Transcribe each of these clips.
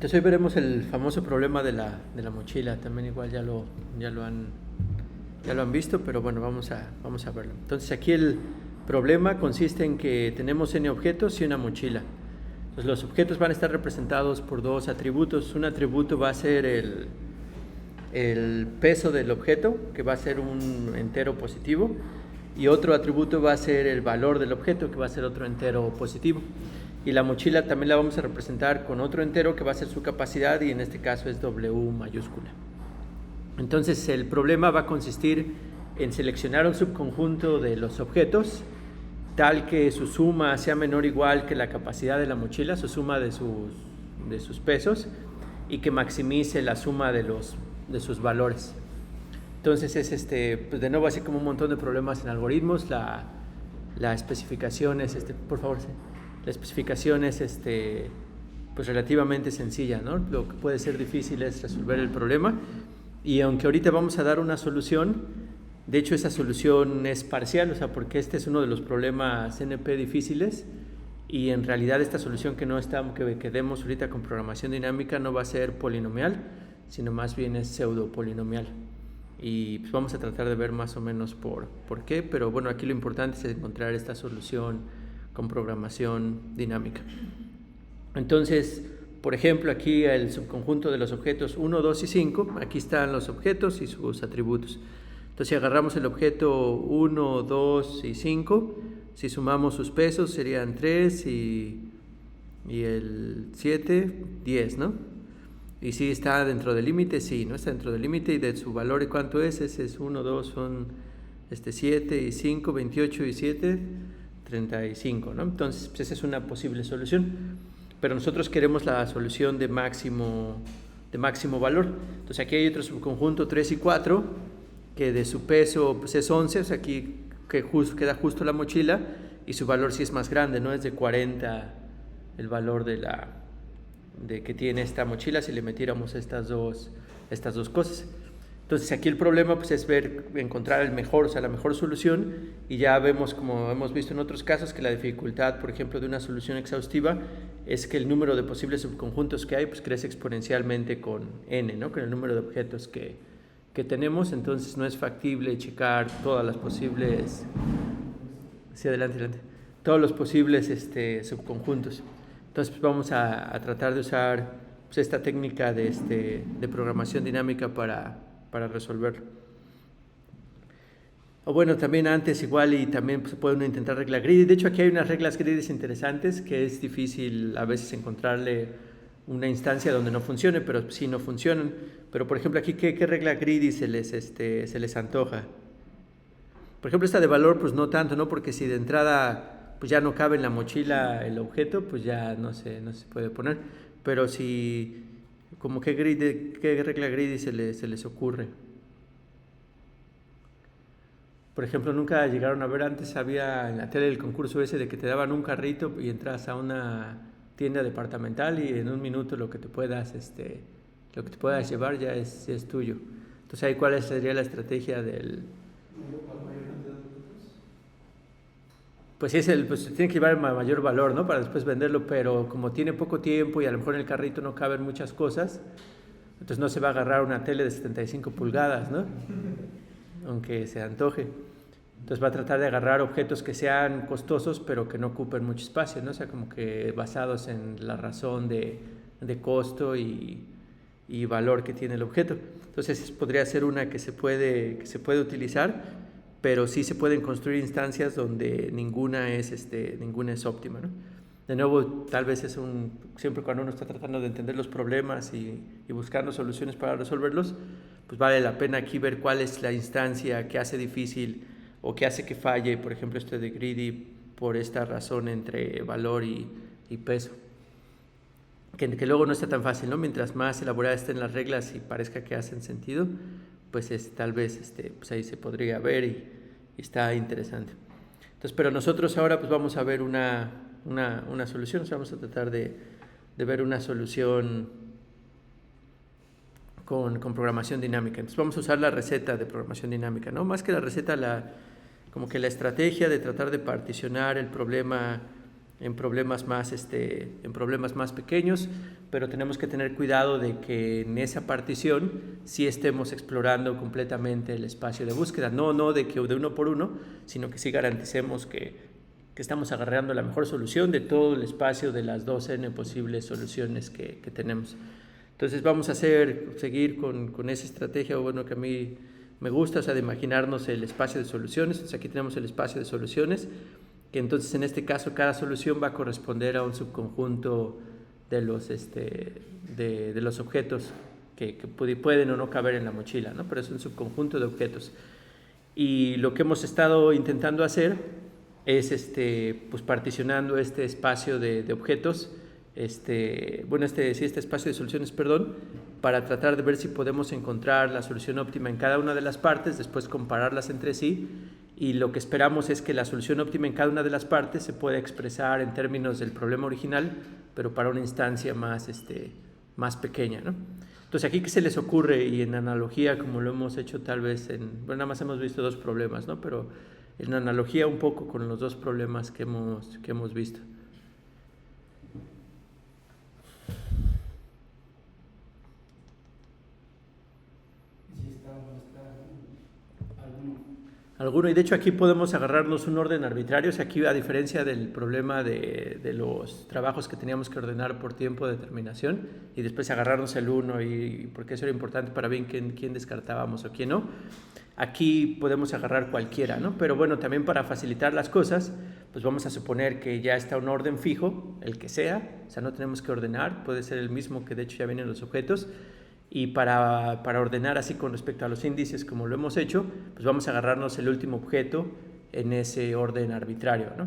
Entonces hoy veremos el famoso problema de la mochila. También igual ya lo han visto, pero bueno, vamos a verlo. Entonces aquí el problema consiste en que tenemos n objetos y una mochila. Entonces los objetos van a estar representados por dos atributos. Un atributo va a ser el peso del objeto, que va a ser un entero positivo, y otro atributo va a ser el valor del objeto, que va a ser otro entero positivo. Y la mochila también la vamos a representar con otro entero que va a ser su capacidad, y en este caso es W mayúscula. Entonces el problema va a consistir en seleccionar un subconjunto de los objetos tal que su suma sea menor o igual que la capacidad de la mochila, su suma de sus pesos, y que maximice la suma de sus valores. Entonces es pues de nuevo así como un montón de problemas en algoritmos. La especificación es por favor, sí. La especificación es pues relativamente sencilla, ¿no? Lo que puede ser difícil es resolver el problema, y aunque ahorita vamos a dar una solución, de hecho esa solución es parcial, o sea, porque este es uno de los problemas NP difíciles, y en realidad esta solución que demos ahorita con programación dinámica no va a ser polinomial, sino más bien es pseudo polinomial. Y pues vamos a tratar de ver más o menos por qué, pero bueno, aquí lo importante es encontrar esta solución con programación dinámica. Entonces, por ejemplo, aquí el subconjunto de los objetos 1, 2 y 5, aquí están los objetos y sus atributos. Entonces, si agarramos el objeto 1, 2 y 5, si sumamos sus pesos serían 3 y el 7, 10, ¿no? Y si está dentro del límite, sí, no está dentro del límite, y de su valor, ¿y cuánto es? Ese es 1, 2, son 7 y 5, 28 y 7, 35, ¿no? Entonces, pues esa es una posible solución, pero nosotros queremos la solución de máximo valor. Entonces aquí hay otro subconjunto 3 y 4, que de su peso pues es 11, o sea, aquí queda justo la mochila, y su valor sí es más grande, ¿no? Es de 40 el valor de que tiene esta mochila si le metiéramos estas dos cosas. Entonces aquí el problema pues es encontrar la mejor solución, y ya vemos, como hemos visto en otros casos, que la dificultad, por ejemplo, de una solución exhaustiva es que el número de posibles subconjuntos que hay pues crece exponencialmente con n, ¿no? Con el número de objetos que tenemos. Entonces no es factible checar todas las posibles, sí, adelante, todos los posibles subconjuntos. Entonces pues vamos a tratar de usar pues esta técnica de programación dinámica para resolverlo. O bueno, también antes igual, y también pues, puede uno intentar regla greedy. De hecho aquí hay unas reglas greedy interesantes que es difícil a veces encontrarle una instancia donde no funcione, pero sí no funcionan. Pero por ejemplo aquí, ¿qué regla greedy se les antoja? Por ejemplo esta de valor pues no tanto, ¿no? Porque si de entrada pues ya no cabe en la mochila el objeto, pues ya no se puede poner. Pero si, como ¿qué regla greedy se les ocurre? Por ejemplo, nunca llegaron a ver, antes había en la tele el concurso ese de que te daban un carrito y entras a una tienda departamental y en un minuto lo que te puedas llevar ya es tuyo. Entonces ahí, ¿cuál sería la estrategia del? Pues es pues tiene que llevar mayor valor, ¿no? Para después venderlo, pero como tiene poco tiempo y a lo mejor en el carrito no caben muchas cosas, entonces no se va a agarrar una tele de 75 pulgadas, ¿no? Aunque se antoje. Entonces va a tratar de agarrar objetos que sean costosos pero que no ocupen mucho espacio, ¿no? O sea, como que basados en la razón de costo y valor que tiene el objeto. Entonces podría ser una que se puede utilizar, pero sí se pueden construir instancias donde ninguna es óptima, ¿no? De nuevo, tal vez siempre cuando uno está tratando de entender los problemas y buscando soluciones para resolverlos, pues vale la pena aquí ver cuál es la instancia que hace difícil o que hace que falle, por ejemplo, de greedy, por esta razón entre valor y peso. Que luego no está tan fácil, ¿no? Mientras más elaboradas estén las reglas y parezca que hacen sentido, pues tal vez pues ahí se podría ver y está interesante. Entonces, pero nosotros ahora pues vamos a ver una solución, o sea, vamos a tratar de ver una solución con programación dinámica. Entonces vamos a usar la receta de programación dinámica, ¿no? Más que la receta, como que la estrategia de tratar de particionar el problema en problemas más pequeños, pero tenemos que tener cuidado de que en esa partición sí estemos explorando completamente el espacio de búsqueda, no de que de uno por uno, sino que sí garanticemos que estamos agarrando la mejor solución de todo el espacio de las 2n posibles soluciones que tenemos. Entonces vamos a seguir con esa estrategia, bueno, que a mí me gusta, o sea, de imaginarnos el espacio de soluciones. Entonces aquí tenemos el espacio de soluciones, que entonces en este caso cada solución va a corresponder a un subconjunto de los objetos que pueden o no caber en la mochila, ¿no? Pero es un subconjunto de objetos. Y lo que hemos estado intentando hacer es pues particionando este espacio de objetos, este espacio de soluciones, perdón, para tratar de ver si podemos encontrar la solución óptima en cada una de las partes, después compararlas entre sí, y lo que esperamos es que la solución óptima en cada una de las partes se pueda expresar en términos del problema original, pero para una instancia más pequeña, ¿no? Entonces, aquí, ¿qué se les ocurre? Y en analogía, como lo hemos hecho tal vez nada más hemos visto dos problemas, ¿no? Pero en analogía un poco con los dos problemas que hemos visto. Alguno, y de hecho aquí podemos agarrarnos un orden arbitrario, o sea, aquí a diferencia del problema de los trabajos que teníamos que ordenar por tiempo de terminación y después agarrarnos el uno y porque eso era importante para ver quién descartábamos o quién no, aquí podemos agarrar cualquiera, ¿no? Pero bueno, también para facilitar las cosas, pues vamos a suponer que ya está un orden fijo, el que sea, o sea, no tenemos que ordenar, puede ser el mismo que de hecho ya vienen los objetos. Y para ordenar así con respecto a los índices como lo hemos hecho, pues vamos a agarrarnos el último objeto en ese orden arbitrario, ¿no?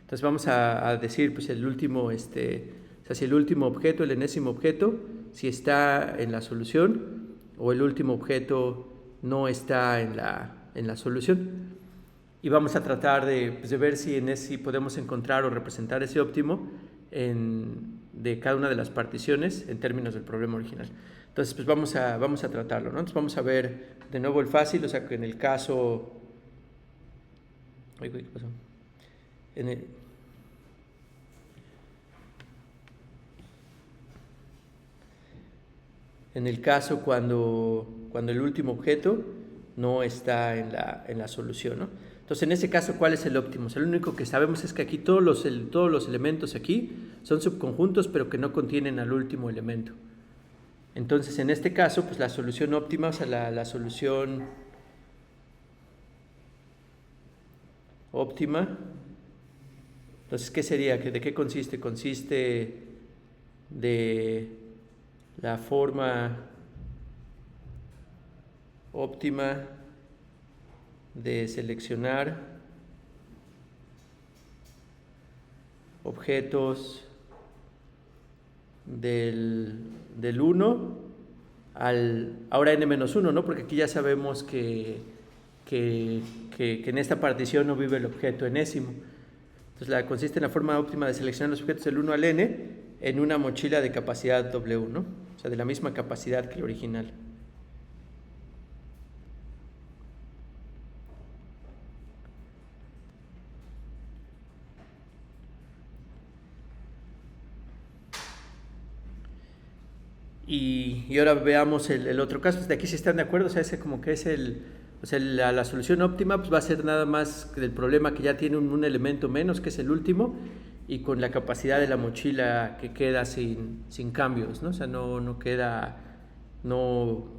Entonces vamos a decir pues el último, o sea, si el último objeto, el enésimo objeto, si está en la solución o el último objeto no está en la solución. Y vamos a tratar de ver si podemos encontrar o representar ese óptimo de cada una de las particiones en términos del problema original. Entonces, pues vamos a tratarlo, ¿no? Entonces vamos a ver de nuevo el fácil, o sea, que en el caso... ¿Qué pasó? En el caso cuando el último objeto no está en la solución, ¿no? Entonces, en ese caso, ¿cuál es el óptimo? O sea, lo único que sabemos es que aquí todos los elementos aquí son subconjuntos, pero que no contienen al último elemento. Entonces, en este caso, pues la solución óptima, o sea, la solución óptima, entonces, ¿qué sería? ¿De qué consiste? Consiste de la forma óptima de seleccionar objetos del 1 ahora n-1, ¿no? Porque aquí ya sabemos que en esta partición no vive el objeto enésimo. Entonces consiste en la forma óptima de seleccionar los objetos del 1 al n en una mochila de capacidad W, ¿no? O sea, de la misma capacidad que el original. Y ahora veamos el otro caso. De aquí si están de acuerdo, o sea, ese como que es la solución óptima, pues va a ser nada más del problema que ya tiene un elemento menos, que es el último, y con la capacidad de la mochila que queda sin cambios, ¿no? O sea, no queda,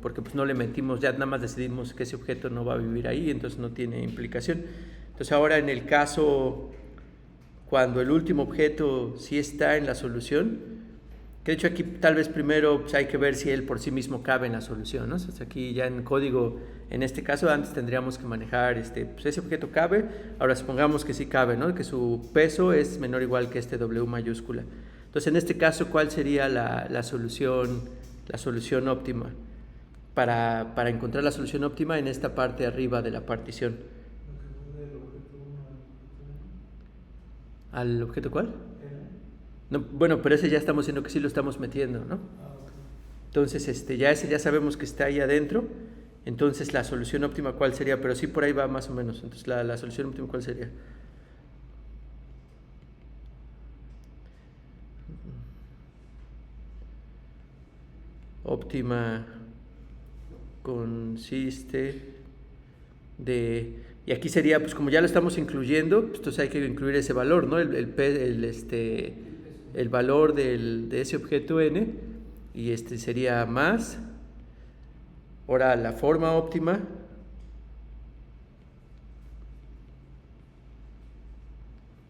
porque pues no le metimos, ya nada más decidimos que ese objeto no va a vivir ahí, entonces no tiene implicación. Entonces ahora en el caso cuando el último objeto sí está en la solución, que de hecho aquí tal vez primero pues, hay que ver si él por sí mismo cabe en la solución, ¿no? O sea, aquí ya en código, en este caso antes tendríamos que manejar, pues ese objeto cabe, ahora supongamos que sí cabe, ¿no? Que su peso es menor o igual que este W mayúscula. Entonces en este caso, ¿cuál sería la solución óptima? Para encontrar la solución óptima en esta parte arriba de la partición. ¿Al objeto cuál? No, bueno, pero ese ya estamos diciendo que sí lo estamos metiendo, ¿no? Entonces, ese ya sabemos que está ahí adentro. Entonces, la solución óptima, ¿cuál sería? Pero sí por ahí va más o menos. Entonces, la solución óptima, ¿cuál sería? óptima consiste de... Y aquí sería, pues como ya lo estamos incluyendo, pues entonces hay que incluir ese valor, ¿no? El valor de ese objeto n, y sería más. Ahora la forma óptima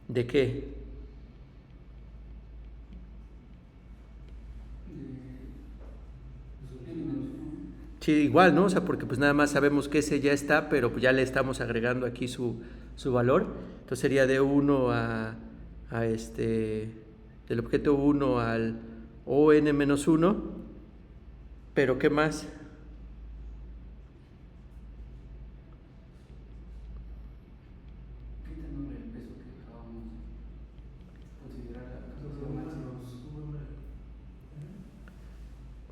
¿de qué? Sí, igual, ¿no? O sea, porque pues nada más sabemos que ese ya está, pero pues ya le estamos agregando aquí su valor. Entonces sería de 1 del objeto 1 al ON menos 1, pero ¿qué más?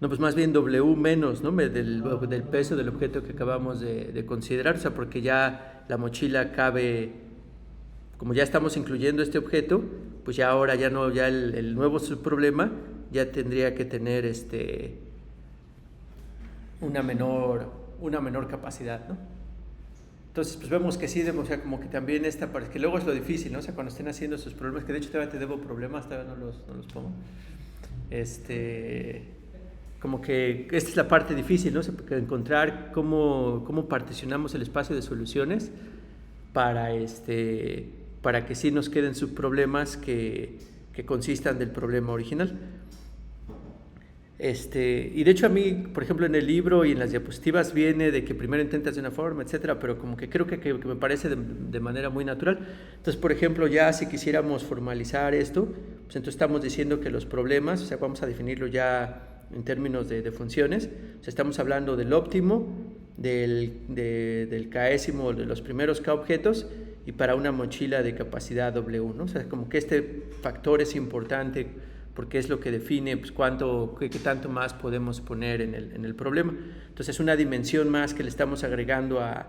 No, pues más bien W menos, ¿no? Del peso del objeto que acabamos de considerar, o sea, porque ya la mochila cabe, como ya estamos incluyendo este objeto, pues ya ahora ya no, ya el nuevo subproblema ya tendría que tener una menor capacidad, ¿no? Entonces, pues vemos que sí, o sea, como que también que luego es lo difícil, ¿no? O sea, cuando estén haciendo esos problemas, que de hecho todavía te debo problemas, todavía no los pongo. Como que esta es la parte difícil, ¿no? O sea, encontrar cómo particionamos el espacio de soluciones para que sí nos queden subproblemas que consistan del problema original. Y de hecho a mí, por ejemplo, en el libro y en las diapositivas viene de que primero intentas de una forma, etcétera, pero como que creo que me parece de manera muy natural. Entonces, por ejemplo, ya si quisiéramos formalizar esto, pues entonces estamos diciendo que los problemas, o sea, vamos a definirlo ya en términos de funciones, o sea, estamos hablando del óptimo, del késimo, de los primeros k objetos, y para una mochila de capacidad W, ¿no? O sea, como que este factor es importante porque es lo que define pues, qué tanto más podemos poner en el problema. Entonces es una dimensión más que le estamos agregando a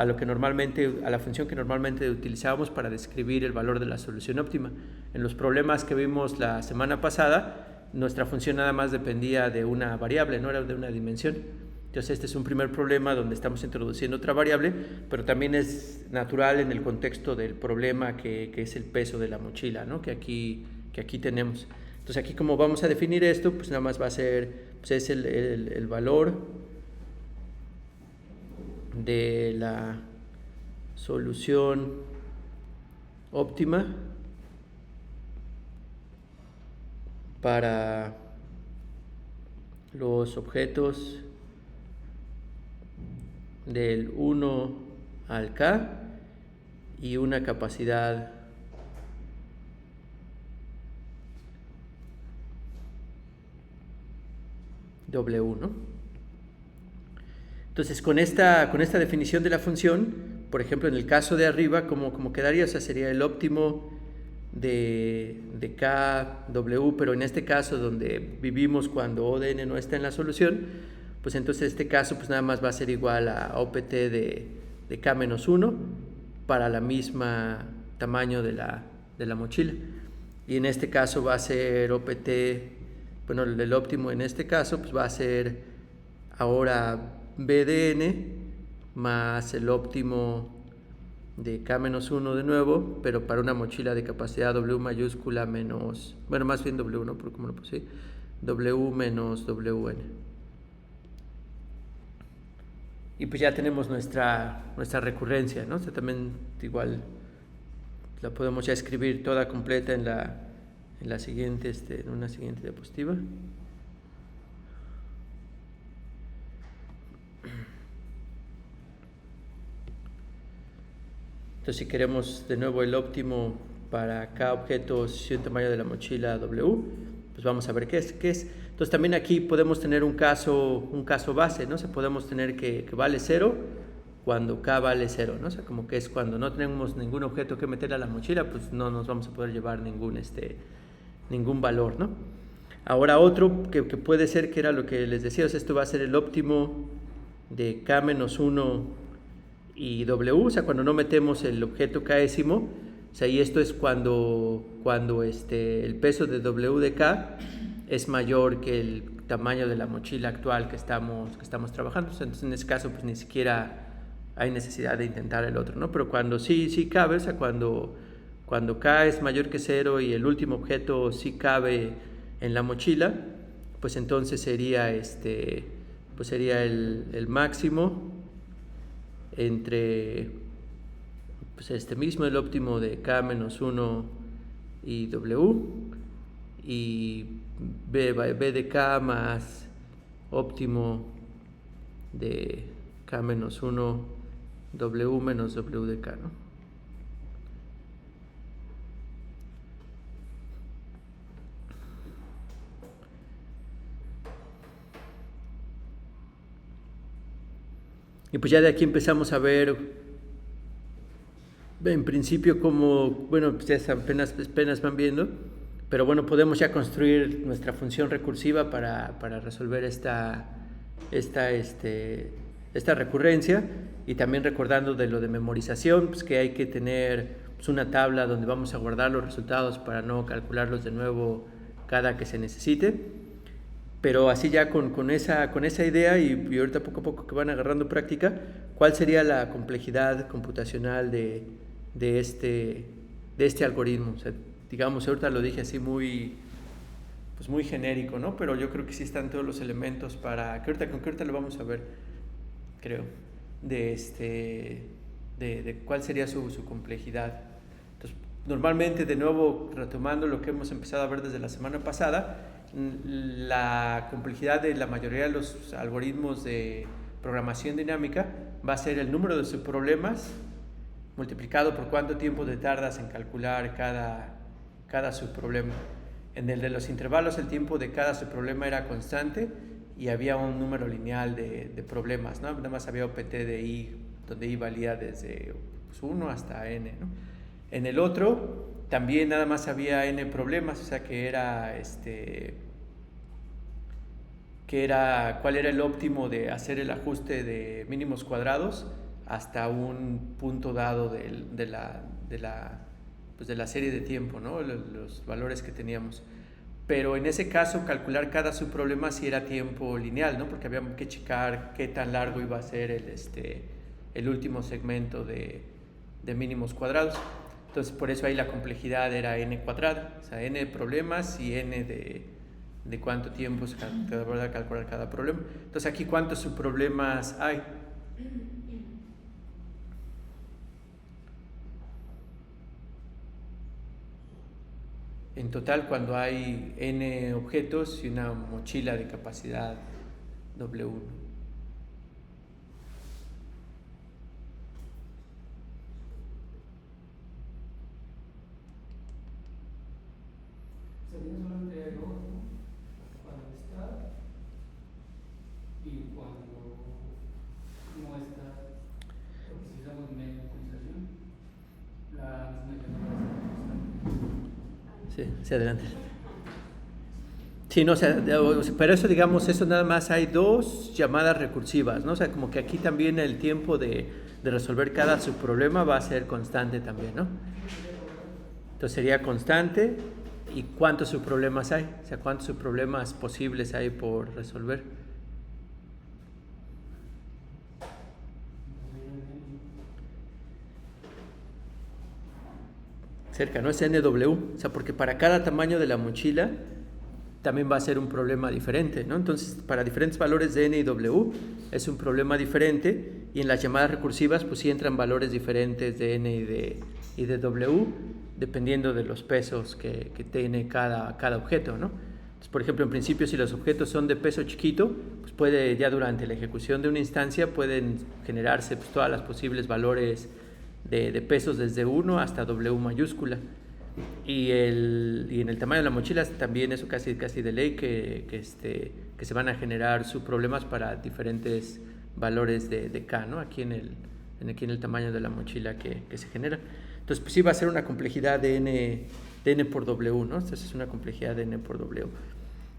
lo que normalmente, a la función que normalmente utilizábamos para describir el valor de la solución óptima. En los problemas que vimos la semana pasada, nuestra función nada más dependía de una variable, no era de una dimensión. Entonces este es un primer problema donde estamos introduciendo otra variable, pero también es natural en el contexto del problema que es el peso de la mochila, ¿no? que aquí tenemos. Entonces aquí como vamos a definir esto, pues nada más va a ser, pues es el valor de la solución óptima para los objetos del 1 al k y una capacidad W, ¿no? Entonces, con esta definición de la función, por ejemplo, en el caso de arriba, como quedaría, o sea, sería el óptimo de KW, pero en este caso donde vivimos cuando O de n no está en la solución, pues entonces este caso pues nada más va a ser igual a OPT de K-1 para la misma tamaño de la mochila. Y en este caso va a ser OPT, bueno, el óptimo en este caso pues va a ser ahora B de n más el óptimo de K-1 de nuevo, pero para una mochila de capacidad W mayúscula menos, bueno, más bien W, ¿no? Por cómo lo puse, W menos WN. Y pues ya tenemos nuestra recurrencia, ¿no? O sea, también igual la podemos ya escribir toda completa en la siguiente, en una siguiente diapositiva. Entonces, si queremos de nuevo el óptimo para cada objeto sin tamaño de la mochila W, pues vamos a ver qué es. Entonces, también aquí podemos tener un caso base, ¿no? O sea, podemos tener que vale 0 cuando K vale 0, ¿no? O sea, como que es cuando no tenemos ningún objeto que meter a la mochila, pues no nos vamos a poder llevar ningún valor, ¿no? Ahora otro que puede ser, que era lo que les decía, o sea, esto va a ser el óptimo de K-1 y W, o sea, cuando no metemos el objeto késimo, o sea, y esto es cuando el peso de W de K es mayor que tamaño de la mochila actual que estamos trabajando. Entonces, en ese caso, pues ni siquiera hay necesidad de intentar el otro, ¿no? Pero cuando sí cabe, o sea, cuando K es mayor que 0 y el último objeto sí cabe en la mochila, pues entonces sería pues sería el máximo entre pues mismo, el óptimo de K menos 1 y W, y B de K más óptimo de K menos 1, W menos W de K, ¿no? Y pues ya de aquí empezamos a ver, en principio, como, bueno, pues ya apenas van viendo, pero bueno, podemos ya construir nuestra función recursiva para resolver esta recurrencia, y también recordando de lo de memorización, pues que hay que tener pues una tabla donde vamos a guardar los resultados para no calcularlos de nuevo cada que se necesite. Pero así ya con esa idea, y ahorita poco a poco que van agarrando práctica, ¿cuál sería la complejidad computacional de este algoritmo? O sea, digamos, ahorita lo dije así muy genérico, ¿no? Pero yo creo que sí están todos los elementos para que ahorita lo vamos a ver, creo, de cuál sería su complejidad. Entonces, normalmente, de nuevo, retomando lo que hemos empezado a ver desde la semana pasada, la complejidad de la mayoría de los algoritmos de programación dinámica va a ser el número de subproblemas multiplicado por cuánto tiempo te tardas en calcular cada subproblema. En el de los intervalos, el tiempo de cada subproblema era constante y había un número lineal de problemas, ¿no? Nada más había OPT de I, donde I valía desde 1 hasta N, ¿no? En el otro también nada más había N problemas, o sea que era cuál era el óptimo de hacer el ajuste de mínimos cuadrados hasta un punto dado de la serie de tiempo, ¿no? Los valores que teníamos. Pero en ese caso, calcular cada subproblema sí era tiempo lineal, ¿no? Porque había que checar qué tan largo iba a ser el último segmento de mínimos cuadrados. Entonces, por eso ahí la complejidad era n cuadrada, o sea, n problemas y n de cuánto tiempo se tarda calcular cada problema. Entonces, aquí, ¿cuántos subproblemas hay? En total, cuando hay n objetos y una mochila de capacidad W1. Sería solamente el otro, cuando está y cuando no está, porque si usamos memorización, la misma llamada. Sí, adelante. Sí, no, o sea, pero eso, digamos, eso nada más hay dos llamadas recursivas, ¿no? O sea, como que aquí también el tiempo de resolver cada subproblema va a ser constante también, ¿no? Entonces sería constante. ¿Y cuántos subproblemas hay? O sea, ¿cuántos subproblemas posibles hay por resolver? Cerca, ¿no? Es NW. O sea, porque para cada tamaño de la mochila también va a ser un problema diferente, ¿no? Entonces, para diferentes valores de N y W es un problema diferente, y en las llamadas recursivas pues sí entran valores diferentes de N y de W, dependiendo de los pesos que tiene cada objeto, ¿no? Entonces, por ejemplo, en principio, si los objetos son de peso chiquito, pues ya durante la ejecución de una instancia pueden generarse pues todas las posibles valores de pesos desde 1 hasta W mayúscula. Y en el tamaño de la mochila también eso casi de ley, que se van a generar subproblemas para diferentes valores de K, ¿no? Aquí en el tamaño de la mochila que se genera. Entonces, pues sí va a ser una complejidad de N por W, ¿no? Entonces es una complejidad de N por W,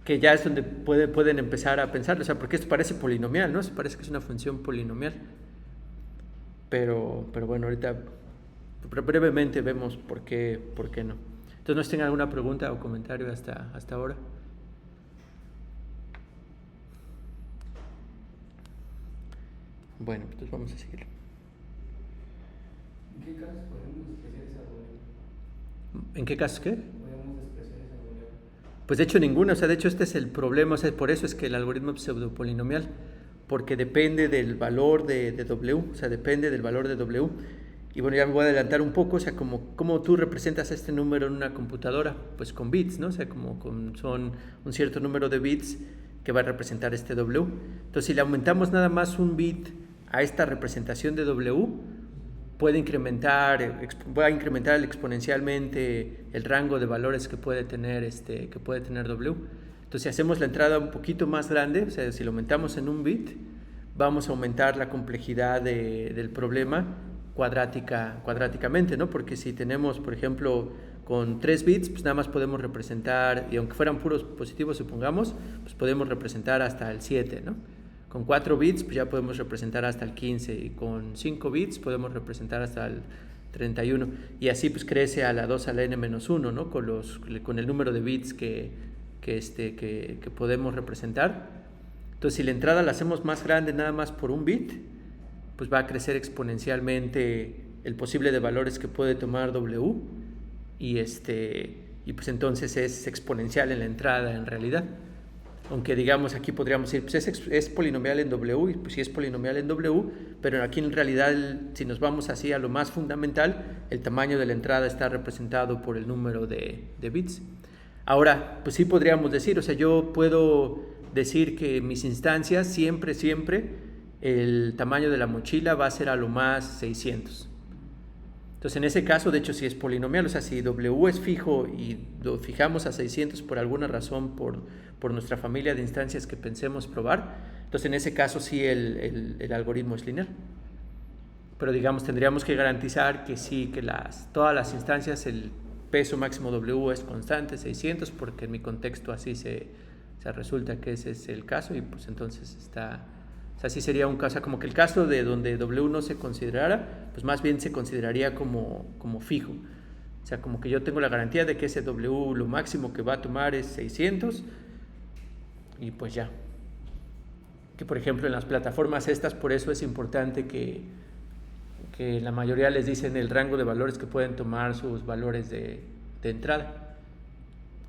que ya es donde pueden empezar a pensar, o sea, porque esto parece polinomial, ¿no? Parece que es una función polinomial. Pero bueno, ahorita brevemente vemos por qué no. Entonces, ¿no tienen alguna pregunta o comentario hasta ahora? Bueno, entonces vamos a seguir. ¿En qué casos podemos despreciar esa doble? ¿En qué casos qué? Podemos despreciar esa doble. Pues de hecho ninguna, o sea, de hecho este es el problema, o sea, por eso es que el algoritmo es pseudopolinomial, porque depende del valor de W, o sea, depende del valor de W. Y bueno, ya me voy a adelantar un poco, o sea, como tú representas este número en una computadora, pues con bits, ¿no? O sea, son un cierto número de bits que va a representar este W. Entonces, si le aumentamos nada más un bit a esta representación de W, va a incrementar exponencialmente el rango de valores que puede tener W. Entonces, si hacemos la entrada un poquito más grande, o sea, si lo aumentamos en un bit, vamos a aumentar la complejidad del problema cuadráticamente, ¿no? Porque si tenemos, por ejemplo, con 3 bits, pues nada más podemos representar, y aunque fueran puros positivos, supongamos, pues podemos representar hasta el 7, ¿no? Con 4 bits pues ya podemos representar hasta el 15 y con 5 bits podemos representar hasta el 31 y así pues crece a la 2 a la n-1, ¿no? Con el número de bits que podemos representar. Entonces si la entrada la hacemos más grande nada más por un bit, pues va a crecer exponencialmente el posible de valores que puede tomar W y pues entonces es exponencial en la entrada en realidad. Aunque digamos aquí podríamos decir, pues es polinomial en W, y pues sí es polinomial en W, pero aquí en realidad si nos vamos así a lo más fundamental, el tamaño de la entrada está representado por el número de bits. Ahora, pues sí podríamos decir, o sea, yo puedo decir que mis instancias siempre, el tamaño de la mochila va a ser a lo más 600. Entonces en ese caso, de hecho, sí es polinomial, o sea, si W es fijo y lo fijamos a 600 por alguna razón, por nuestra familia de instancias que pensemos probar, entonces en ese caso sí el algoritmo es lineal. Pero digamos, tendríamos que garantizar que sí, que todas las instancias, el peso máximo W es constante, 600, porque en mi contexto así se resulta que ese es el caso y pues entonces o sea, sí sería un caso, como que el caso de donde W no se considerara, pues más bien se consideraría como fijo. O sea, como que yo tengo la garantía de que ese W lo máximo que va a tomar es 600 y pues ya. Que por ejemplo en las plataformas estas, por eso es importante que la mayoría les dicen el rango de valores que pueden tomar sus valores de entrada.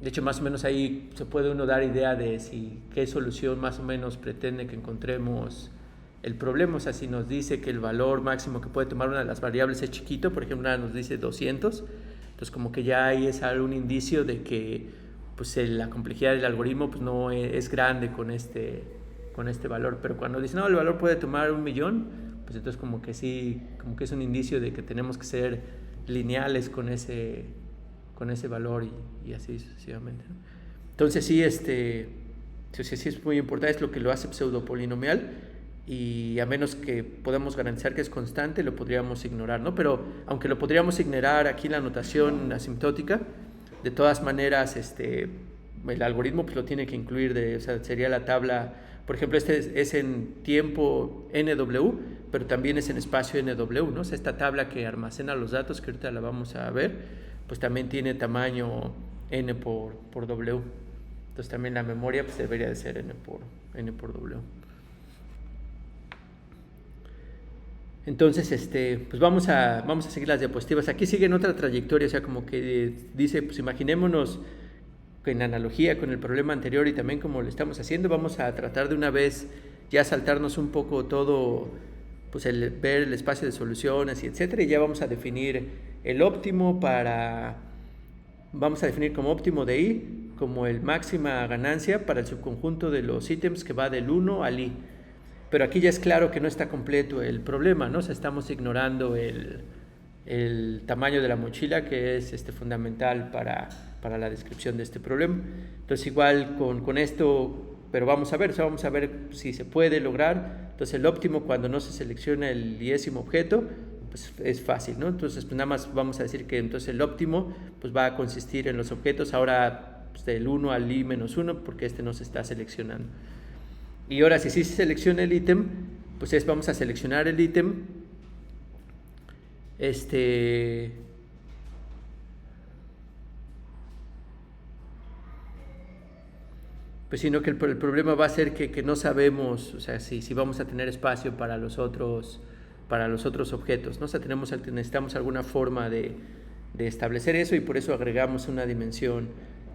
De hecho, más o menos ahí se puede uno dar idea de qué solución más o menos pretende que encontremos el problema. O sea, si nos dice que el valor máximo que puede tomar una de las variables es chiquito, por ejemplo, una nos dice 200, entonces como que ya ahí es algún indicio de que pues, la complejidad del algoritmo pues, no es grande con este valor. Pero cuando dice, no, el valor puede tomar 1.000.000, pues entonces como que sí, como que es un indicio de que tenemos que ser lineales con ese valor y así sucesivamente, ¿no? Entonces sí, sí es muy importante, es lo que lo hace pseudopolinomial y a menos que podamos garantizar que es constante, lo podríamos ignorar, ¿no? Pero aunque lo podríamos ignorar aquí en la notación asintótica, de todas maneras, el algoritmo pues lo tiene que incluir, o sea, sería la tabla, por ejemplo, es en tiempo NW, pero también es en espacio NW, ¿no? O sea, esta tabla que almacena los datos, que ahorita la vamos a ver, pues también tiene tamaño n por W. Entonces también la memoria pues debería de ser n por W. Entonces, pues vamos a seguir las diapositivas. Aquí siguen otra trayectoria, o sea, como que dice, pues imaginémonos que en analogía con el problema anterior y también como lo estamos haciendo, vamos a tratar de una vez ya saltarnos un poco todo, pues ver el espacio de soluciones y etcétera, y ya vamos a definir el óptimo vamos a definir como óptimo de I como el máxima ganancia para el subconjunto de los ítems que va del 1 al I. Pero aquí ya es claro que no está completo el problema, ¿no? O sea, estamos ignorando el tamaño de la mochila, que es fundamental para la descripción de este problema. Entonces igual con esto, pero vamos a ver si se puede lograr. Entonces el óptimo cuando no se selecciona el 10º objeto, pues es fácil, ¿no? Entonces pues nada más vamos a decir que entonces el óptimo pues va a consistir en los objetos ahora pues, del 1 al I-1, porque no se está seleccionando. Y ahora si sí se selecciona el ítem, pues vamos a seleccionar el ítem Pues sino que el problema va a ser que no sabemos, o sea, si vamos a tener espacio para los otros objetos, ¿no? O sea, necesitamos alguna forma de establecer eso, y por eso agregamos una dimensión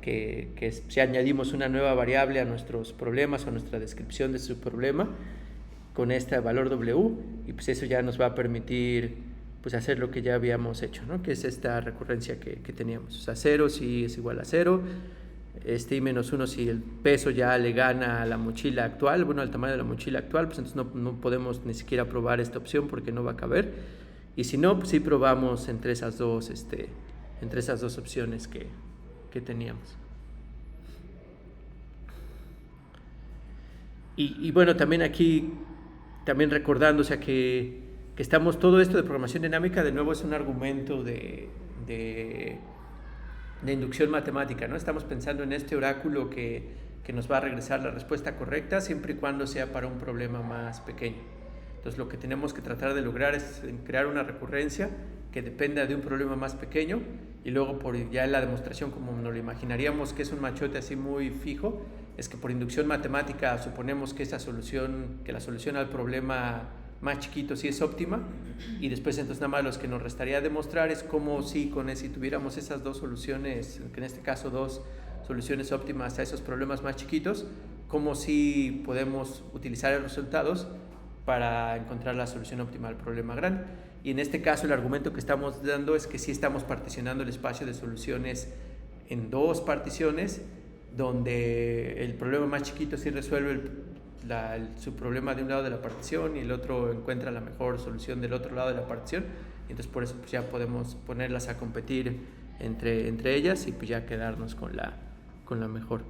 si añadimos una nueva variable a nuestros problemas o a nuestra descripción de su problema con este valor W, y pues eso ya nos va a permitir pues hacer lo que ya habíamos hecho, ¿no? Que es esta recurrencia que teníamos. O sea, 0 si es igual a 0, y menos 1 si el peso ya le gana a la mochila actual, bueno, al tamaño de la mochila actual, pues entonces no podemos ni siquiera probar esta opción porque no va a caber. Y si no, pues sí probamos entre esas dos opciones que teníamos. Y bueno, también aquí, también recordando, o sea, que estamos, todo esto de programación dinámica de nuevo es un argumento de inducción matemática, ¿no? Estamos pensando en este oráculo que nos va a regresar la respuesta correcta siempre y cuando sea para un problema más pequeño. Entonces lo que tenemos que tratar de lograr es crear una recurrencia que dependa de un problema más pequeño, y luego ya en la demostración, como nos lo imaginaríamos que es un machote así muy fijo, es que por inducción matemática suponemos que la solución al problema más chiquito sí es óptima, y después entonces nada más lo que nos restaría demostrar es cómo si tuviéramos esas dos soluciones, que en este caso dos soluciones óptimas a esos problemas más chiquitos, cómo si podemos utilizar los resultados para encontrar la solución óptima al problema grande. Y en este caso el argumento que estamos dando es que sí estamos particionando el espacio de soluciones en dos particiones, donde el problema más chiquito sí resuelve su problema de un lado de la partición y el otro encuentra la mejor solución del otro lado de la partición, y entonces por eso pues ya podemos ponerlas a competir entre ellas y pues ya quedarnos con la mejor.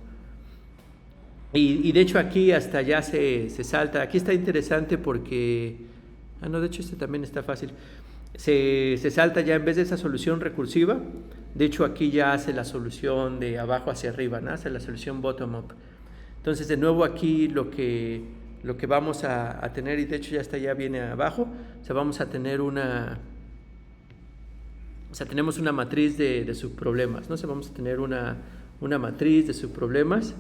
Y de hecho aquí hasta ya se salta, aquí está interesante porque, de hecho este también está fácil, se salta ya en vez de esa solución recursiva, de hecho aquí ya hace la solución de abajo hacia arriba, ¿no? Hace la solución bottom up. Entonces de nuevo aquí lo que vamos a tener, y de hecho ya viene abajo, o sea, vamos a tener tenemos una matriz de subproblemas, ¿no? O sea, vamos a tener una matriz de subproblemas,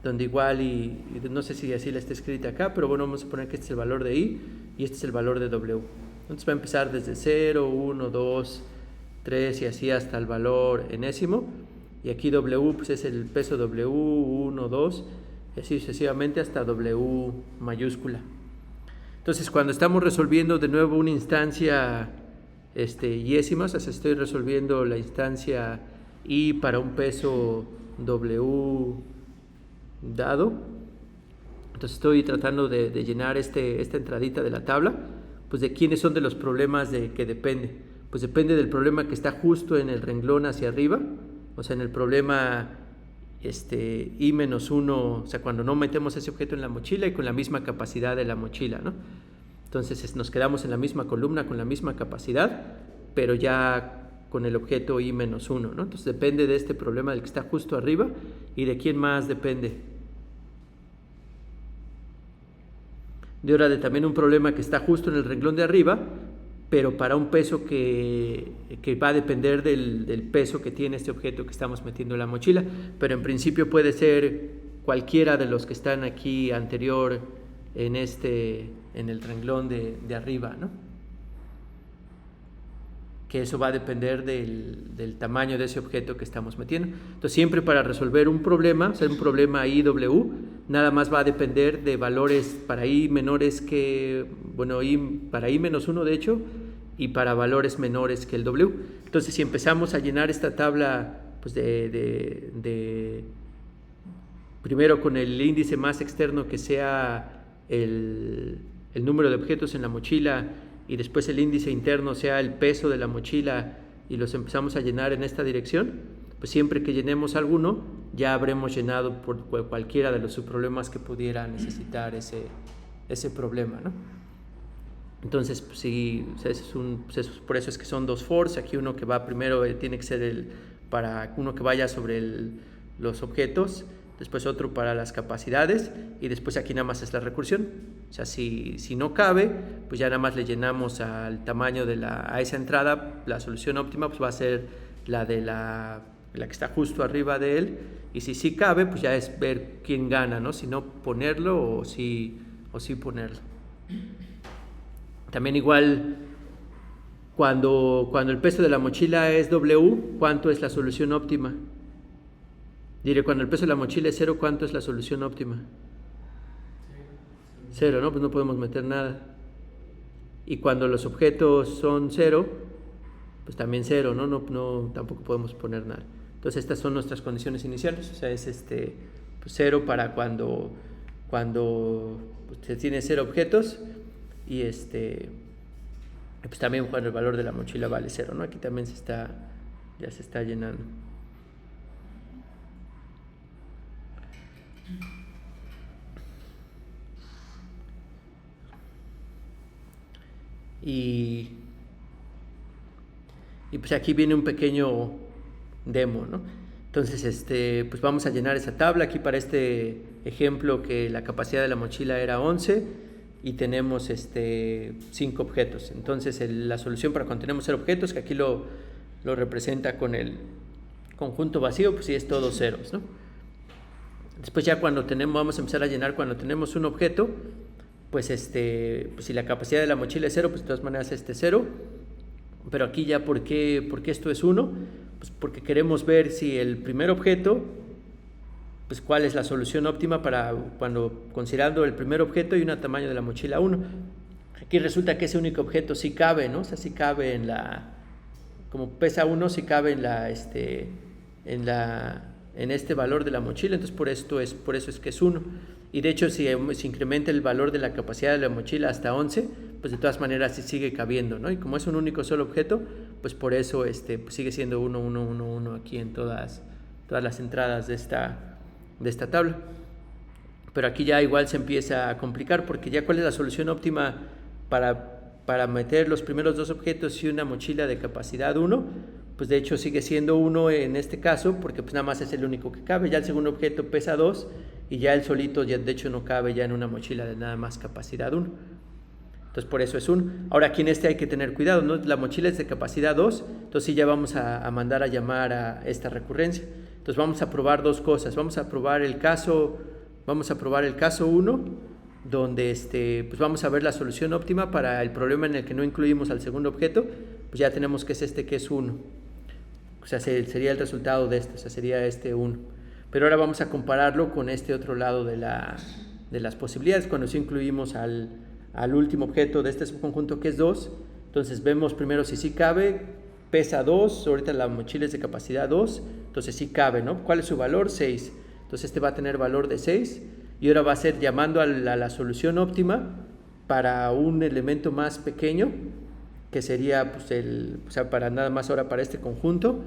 donde igual, y no sé si así la está escrita acá, pero bueno, vamos a poner que este es el valor de I y este es el valor de W. Entonces va a empezar desde 0, 1, 2, 3 y así hasta el valor enésimo, y aquí W pues es el peso W, 1, 2 y así sucesivamente hasta W mayúscula. Entonces cuando estamos resolviendo de nuevo una instancia yésima, o sea, estoy resolviendo la instancia I para un peso W dado, entonces estoy tratando de llenar esta entradita de la tabla, pues de quiénes son de los problemas que depende. Pues depende del problema que está justo en el renglón hacia arriba, o sea, en el problema I-1, o sea, cuando no metemos ese objeto en la mochila y con la misma capacidad de la mochila, ¿no? Entonces nos quedamos en la misma columna con la misma capacidad, pero ya con el objeto I-1, ¿no? Entonces depende de este problema del que está justo arriba, y de quién más depende. De ahora de también un problema que está justo en el renglón de arriba, pero para un peso que va a depender del peso que tiene este objeto que estamos metiendo en la mochila, pero en principio puede ser cualquiera de los que están aquí anterior en el renglón de arriba, ¿no? Que eso va a depender del tamaño de ese objeto que estamos metiendo. Entonces siempre para resolver un problema, o sea, un problema IW, nada más va a depender de valores para I menores que, bueno, para I-1 de hecho, y para valores menores que el W. Entonces si empezamos a llenar esta tabla pues primero con el índice más externo que sea el número de objetos en la mochila, y después el índice interno sea el peso de la mochila, y los empezamos a llenar en esta dirección, pues siempre que llenemos alguno ya habremos llenado por cualquiera de los subproblemas que pudiera necesitar ese problema, ¿no? Entonces pues sí, por eso es que son dos fors. Aquí uno que va primero tiene que ser para uno que vaya sobre los objetos, después otro para las capacidades, y después aquí nada más es la recursión. O sea, si no cabe, pues ya nada más le llenamos al tamaño a esa entrada. La solución óptima pues va a ser la de la la que está justo arriba de él, y si sí cabe, pues ya es ver quién gana, ¿no? Si no ponerlo o sí ponerlo. También igual, cuando el peso de la mochila es W, ¿cuánto es la solución óptima? Diré, cuando el peso de la mochila es 0, ¿cuánto es la solución óptima? 0, ¿no? Pues no podemos meter nada. Y cuando los objetos son 0, pues también 0, ¿no? No, tampoco podemos poner nada. Entonces estas son nuestras condiciones iniciales, o sea, es pues 0 para cuando pues, se tiene 0 objetos, y pues también cuando el valor de la mochila vale 0, ¿no? Aquí también ya se está llenando. Y pues aquí viene un pequeño demo, ¿no? Entonces, pues vamos a llenar esa tabla. Aquí para este ejemplo que la capacidad de la mochila era 11 y tenemos 5 objetos. Entonces la solución para cuando tenemos 0 objetos, que aquí lo representa con el conjunto vacío, pues sí es todo ceros, ¿no? Después ya vamos a empezar a llenar cuando tenemos un objeto, pues pues si la capacidad de la mochila es 0, pues de todas maneras 0. Pero aquí ya, ¿por qué esto es 1? Pues porque queremos ver si el primer objeto, pues cuál es la solución óptima para cuando, considerando el primer objeto y un tamaño de la mochila 1. Aquí resulta que ese único objeto sí cabe, ¿no? O sea, sí cabe como pesa 1, sí cabe en este valor de la mochila, entonces por eso es que es 1. Y de hecho, si incrementa el valor de la capacidad de la mochila hasta 11, pues de todas maneras sí sigue cabiendo, ¿no? Y como es un único solo objeto, pues por eso pues sigue siendo 1, 1, 1, 1 aquí en todas las entradas de esta tabla. Pero aquí ya igual se empieza a complicar, porque ya cuál es la solución óptima para meter los primeros 2 objetos y una mochila de capacidad 1, pues de hecho sigue siendo 1 en este caso, porque pues nada más es el único que cabe. Ya el segundo objeto pesa 2 y ya el solito ya de hecho no cabe ya en una mochila de nada más capacidad 1. Entonces por eso es 1. Ahora aquí en hay que tener cuidado, ¿no? La mochila es de capacidad 2, entonces sí ya vamos a mandar a llamar a esta recurrencia. Entonces vamos a probar 2 cosas. Vamos a probar el caso 1, donde pues vamos a ver la solución óptima para el problema en el que no incluimos al segundo objeto. Pues ya tenemos que es que es 1. O sea, sería el resultado de o sea, sería 1. Pero ahora vamos a compararlo con este otro lado de las posibilidades, cuando sí incluimos al último objeto de este subconjunto, que es 2. Entonces vemos primero si sí cabe, pesa 2, ahorita la mochila es de capacidad 2, entonces sí cabe, ¿no? ¿Cuál es su valor? 6. Entonces va a tener valor de 6, y ahora va a ser llamando a la solución óptima para un elemento más pequeño, que sería pues o sea, para nada más ahora para este conjunto,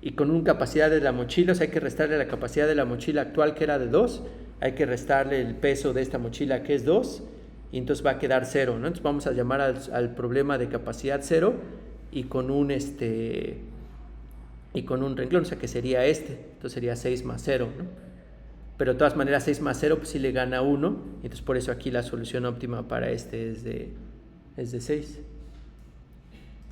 y con una capacidad de la mochila, o sea, hay que restarle la capacidad de la mochila actual, que era de 2, hay que restarle el peso de esta mochila, que es 2, y entonces va a quedar 0, ¿no? Entonces vamos a llamar al problema de capacidad 0 y con un renglón, o sea, que sería entonces sería 6 más 0, ¿no? Pero de todas maneras 6 más 0 pues sí le gana 1, entonces por eso aquí la solución óptima para es de 6.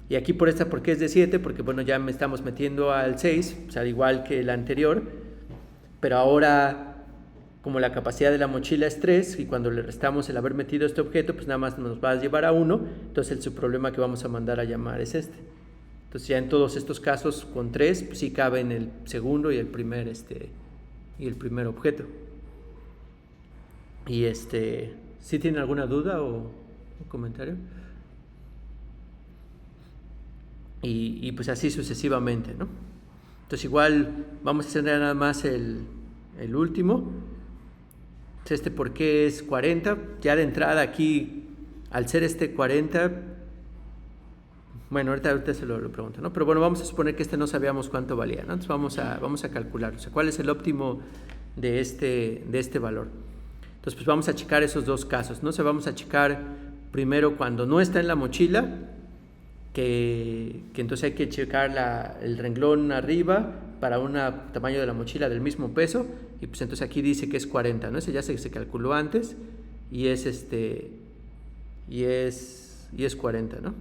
Y aquí ¿por qué es de 7? Porque bueno, ya estamos metiendo al 6, o sea, igual que el anterior, pero ahora como la capacidad de la mochila es 3, y cuando le restamos el haber metido este objeto, pues nada más nos va a llevar a 1, entonces el subproblema que vamos a mandar a llamar es Entonces ya en todos estos casos con 3, pues sí cabe en el segundo y el primer objeto. Y ¿sí tienen alguna duda o comentario? Y pues así sucesivamente, ¿no? Entonces igual vamos a hacer nada más el último. Entonces ¿por qué es 40? Ya de entrada aquí, al ser 40, bueno, ahorita se lo pregunto, ¿no? Pero bueno, vamos a suponer que no sabíamos cuánto valía, ¿no? Entonces vamos a calcular, o sea, cuál es el óptimo de este valor. Entonces pues vamos a checar esos 2 casos, ¿no? O sea, vamos a checar primero cuando no está en la mochila, que entonces hay que checar el renglón arriba para un tamaño de la mochila del mismo peso, y pues entonces aquí dice que es 40, ¿no? Ese ya se calculó antes, y es 40, ¿no?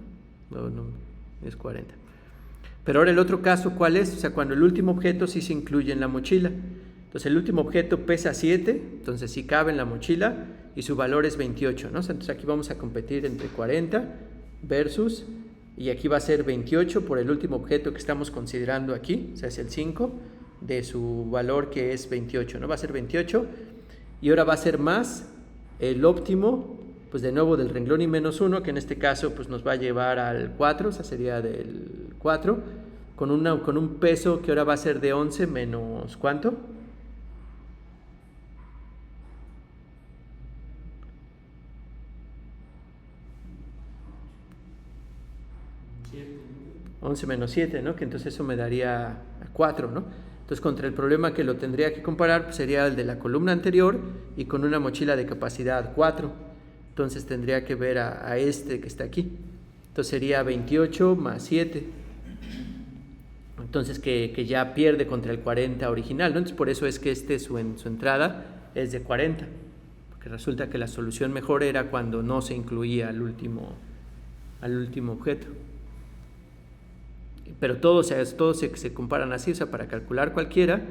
No, es 40. Pero ahora el otro caso, ¿cuál es? O sea, cuando el último objeto sí se incluye en la mochila. Entonces el último objeto pesa 7, entonces sí cabe en la mochila y su valor es 28, ¿no? Entonces aquí vamos a competir entre 40 versus, y aquí va a ser 28 por el último objeto que estamos considerando aquí, o sea, es el 5 de su valor que es 28, ¿no? Va a ser 28 y ahora va a ser más el óptimo, pues de nuevo del renglón y menos 1, que en este caso pues nos va a llevar al 4, o sea, sería del 4, con un peso que ahora va a ser de 11 menos, ¿cuánto? 11 menos 7, ¿no? Que entonces eso me daría 4, ¿no? Entonces contra el problema que lo tendría que comparar pues sería el de la columna anterior y con una mochila de capacidad 4. Entonces tendría que ver a este que está aquí. Entonces sería 28 más 7. Entonces que ya pierde contra el 40 original, ¿no? Entonces por eso es que su entrada es de 40. Porque resulta que la solución mejor era cuando no se incluía al último objeto. Pero todos se comparan así, o sea, para calcular cualquiera,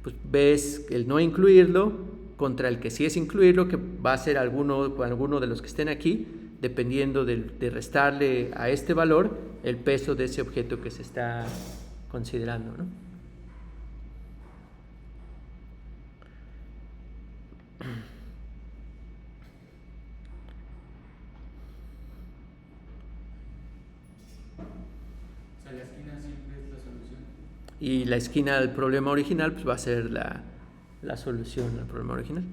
pues ves el no incluirlo contra el que sí es incluirlo, que va a ser alguno de los que estén aquí, dependiendo de restarle a este valor el peso de ese objeto que se está considerando, ¿no? Y la esquina del problema original pues va a ser la solución al problema original.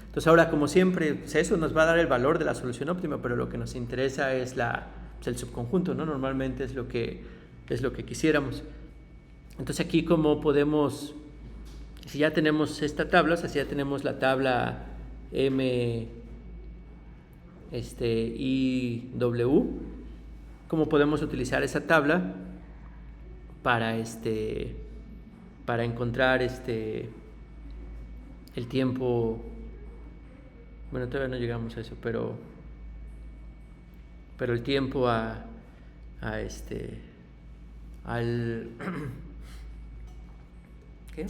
Entonces ahora, como siempre, pues eso nos va a dar el valor de la solución óptima, pero lo que nos interesa es pues el subconjunto, ¿no? Normalmente es lo que quisiéramos. Entonces aquí como podemos, si ya tenemos esta tabla, o sea, si ya tenemos la tabla M y W, ¿cómo podemos utilizar esa tabla para encontrar el tiempo? Bueno, todavía no llegamos a eso, pero el tiempo al ¿qué?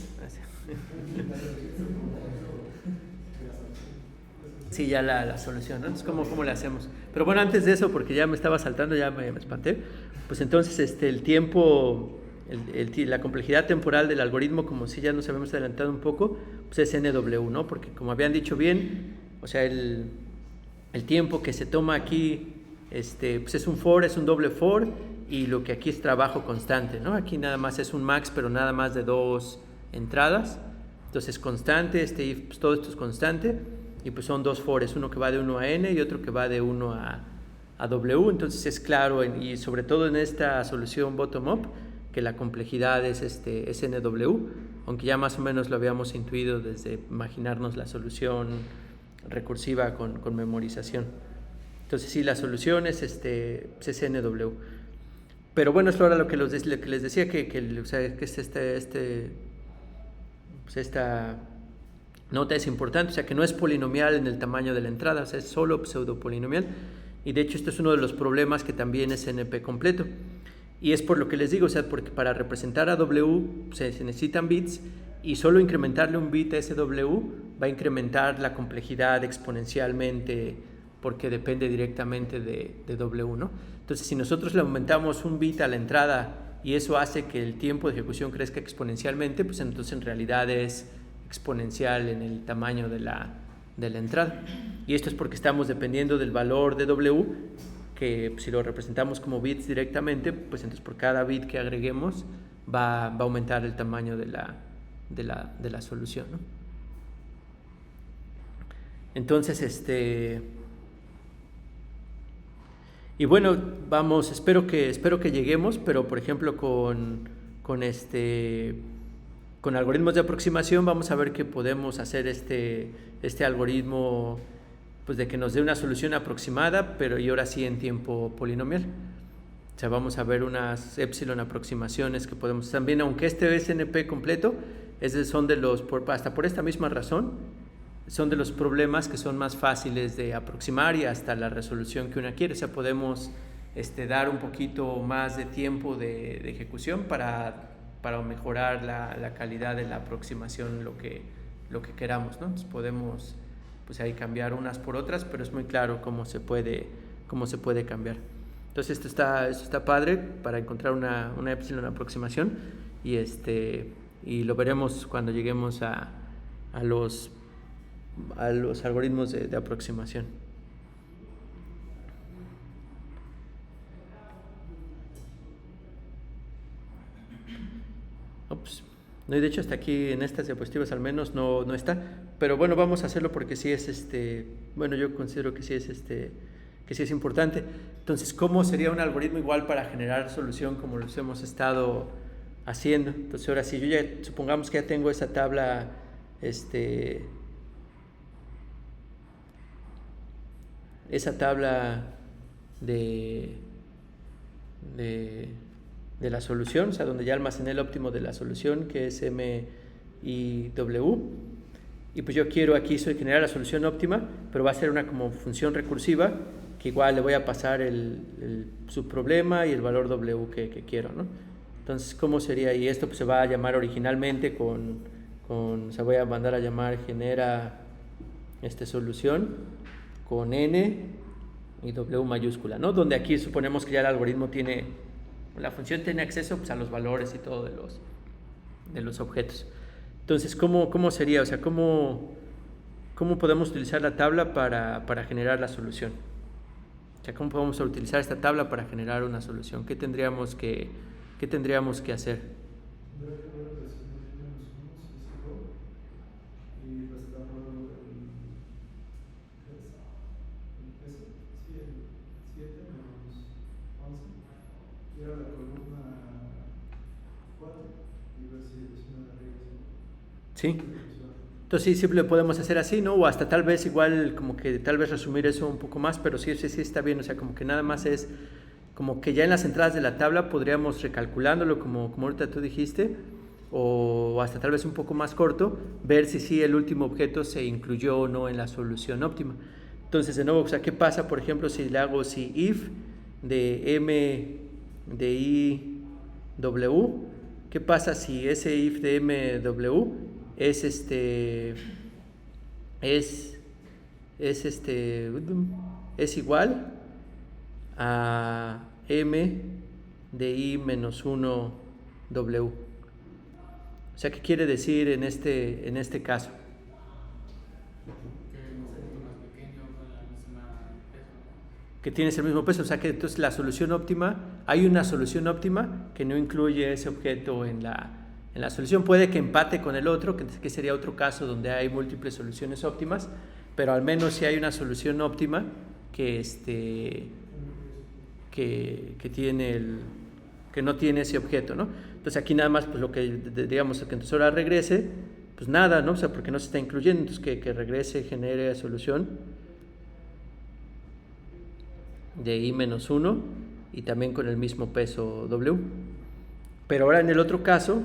Sí, ya la solución, ¿no? Entonces, ¿cómo le hacemos? Pero bueno, antes de eso, porque ya me estaba saltando, ya me espanté, pues entonces el tiempo, la complejidad temporal del algoritmo, como si ya nos habíamos adelantado un poco, pues es NW, ¿no? Porque como habían dicho bien, o sea, el tiempo que se toma aquí, pues es un for, es un doble for, y lo que aquí es trabajo constante, ¿no? Aquí nada más es un max, pero nada más de 2 entradas, entonces constante, pues todo esto es constante, y pues son 2 fores, uno que va de 1 a n y otro que va de 1 a w, entonces es claro, y sobre todo en esta solución bottom-up, que la complejidad es NW, aunque ya más o menos lo habíamos intuido desde imaginarnos la solución recursiva con memorización. Entonces sí, la solución es NW. Pero bueno, es ahora lo que les decía, o sea, que pues esta nota es importante, o sea, que no es polinomial en el tamaño de la entrada, o sea, es solo pseudopolinomial. Y de hecho esto es uno de los problemas que también es NP completo. Y es por lo que les digo, o sea, porque para representar a W se necesitan bits, y solo incrementarle un bit a ese W va a incrementar la complejidad exponencialmente, porque depende directamente de W, ¿no? Entonces, si nosotros le aumentamos un bit a la entrada y eso hace que el tiempo de ejecución crezca exponencialmente, pues entonces en realidad es exponencial en el tamaño de la entrada. Y esto es porque estamos dependiendo del valor de W, que si lo representamos como bits directamente, pues entonces por cada bit que agreguemos va a aumentar el tamaño de la solución, ¿no? Entonces, y bueno, vamos, espero que lleguemos, pero por ejemplo con algoritmos de aproximación vamos a ver que podemos hacer este algoritmo, pues de que nos dé una solución aproximada, pero y ahora sí en tiempo polinomial. O sea, vamos a ver unas epsilon aproximaciones que podemos también, aunque este es NP completo, son de los, hasta por esta misma razón, son de los problemas que son más fáciles de aproximar y hasta la resolución que una quiere. O sea, podemos dar un poquito más de tiempo de ejecución para mejorar la calidad de la aproximación, lo que queramos, ¿no? Entonces podemos pues ahí cambiar unas por otras, pero es muy claro cómo se puede cambiar. Entonces esto está padre para encontrar una epsilon aproximación, y lo veremos cuando lleguemos a los algoritmos de aproximación. Ups. No, y de hecho hasta aquí en estas diapositivas al menos no está, pero bueno, vamos a hacerlo porque sí es bueno, yo considero que sí es importante. Entonces, ¿cómo sería un algoritmo igual para generar solución como los hemos estado haciendo? Entonces, ahora sí, supongamos que ya tengo esa tabla esa tabla de la solución, o sea, donde ya almacené el óptimo de la solución, que es M y W, y pues yo quiero aquí generar la solución óptima, pero va a ser una como función recursiva, que igual le voy a pasar el subproblema y el valor W que quiero, ¿no? Entonces, ¿cómo sería? Y esto pues se va a llamar originalmente o sea, voy a mandar a llamar genera solución con N y W mayúscula, ¿no? Donde aquí suponemos que ya el algoritmo la función tiene acceso pues a los valores y todo de los objetos. Entonces, ¿cómo sería? O sea, ¿cómo podemos utilizar la tabla para generar la solución? O sea, ¿cómo podemos utilizar esta tabla para generar una solución? ¿Qué tendríamos que hacer? ¿Sí? Entonces sí lo podemos hacer así, ¿no? O hasta tal vez igual como que tal vez resumir eso un poco más, pero sí está bien, o sea, como que nada más es como que ya en las entradas de la tabla podríamos recalculándolo como ahorita tú dijiste, o hasta tal vez un poco más corto, ver si sí el último objeto se incluyó o no en la solución óptima. Entonces, de nuevo, o sea, ¿qué pasa, por ejemplo, si le hago if de m de i w? ¿Qué pasa si ese if de m w es igual a m de i menos 1 w? O sea, ¿qué quiere decir en este caso? Que tienes el mismo peso, o sea que entonces la solución óptima, hay una solución óptima que no incluye ese objeto en la solución. Puede que empate con el otro, que sería otro caso donde hay múltiples soluciones óptimas, pero al menos si hay una solución óptima que no tiene ese objeto, ¿no? Entonces aquí nada más pues lo que digamos que entonces ahora regrese, pues nada, ¿no? O sea, porque no se está incluyendo, entonces que regrese, genere solución de i menos 1 y también con el mismo peso W. Pero ahora en el otro caso,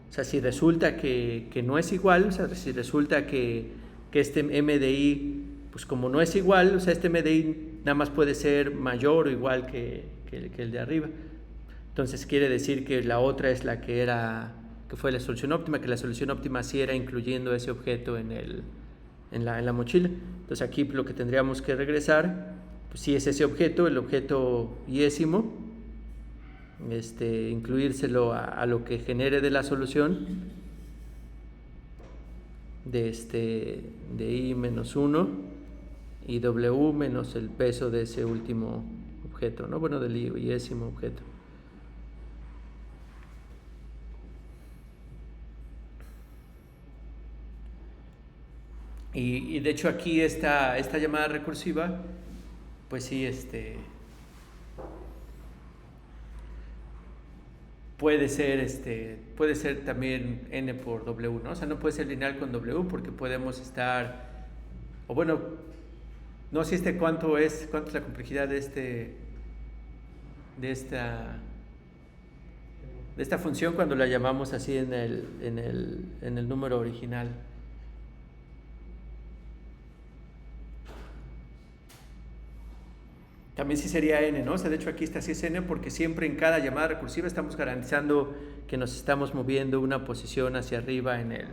o sea, si resulta que no es igual, o sea, si resulta que este m de i, pues como no es igual, o sea, este m de i nada más puede ser mayor o igual que el de arriba. Entonces quiere decir que la otra es la que fue la solución óptima, que la solución óptima sí era incluyendo ese objeto en la mochila. Entonces aquí lo que tendríamos que regresar, pues si es ese objeto, el objeto iésimo, incluírselo a lo que genere de la solución de i menos 1 y w menos el peso de ese último objeto, ¿no? Bueno, del iésimo objeto. Y de hecho aquí esta llamada recursiva, pues sí, puede ser también n por w, ¿no? O sea, no puede ser lineal con w porque podemos estar, o bueno, no sé cuánto es la complejidad de esta función cuando la llamamos así en el número original. También sí sería n, ¿no? O sea, de hecho aquí está sí es n porque siempre en cada llamada recursiva estamos garantizando que nos estamos moviendo una posición hacia arriba en el...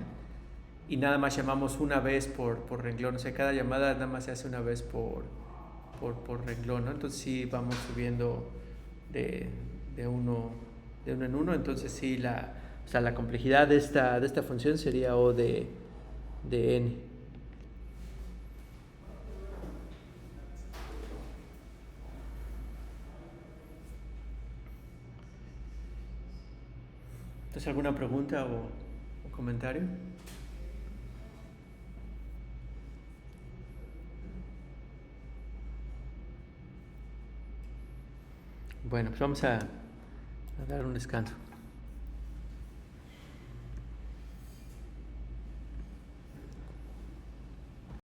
Y nada más llamamos una vez por renglón. O sea, cada llamada nada más se hace una vez por renglón, ¿no? Entonces sí vamos subiendo de uno en uno. Entonces sí, o sea, la complejidad de esta función sería O de n. Entonces, ¿alguna pregunta o comentario? Bueno, pues vamos a dar un descanso.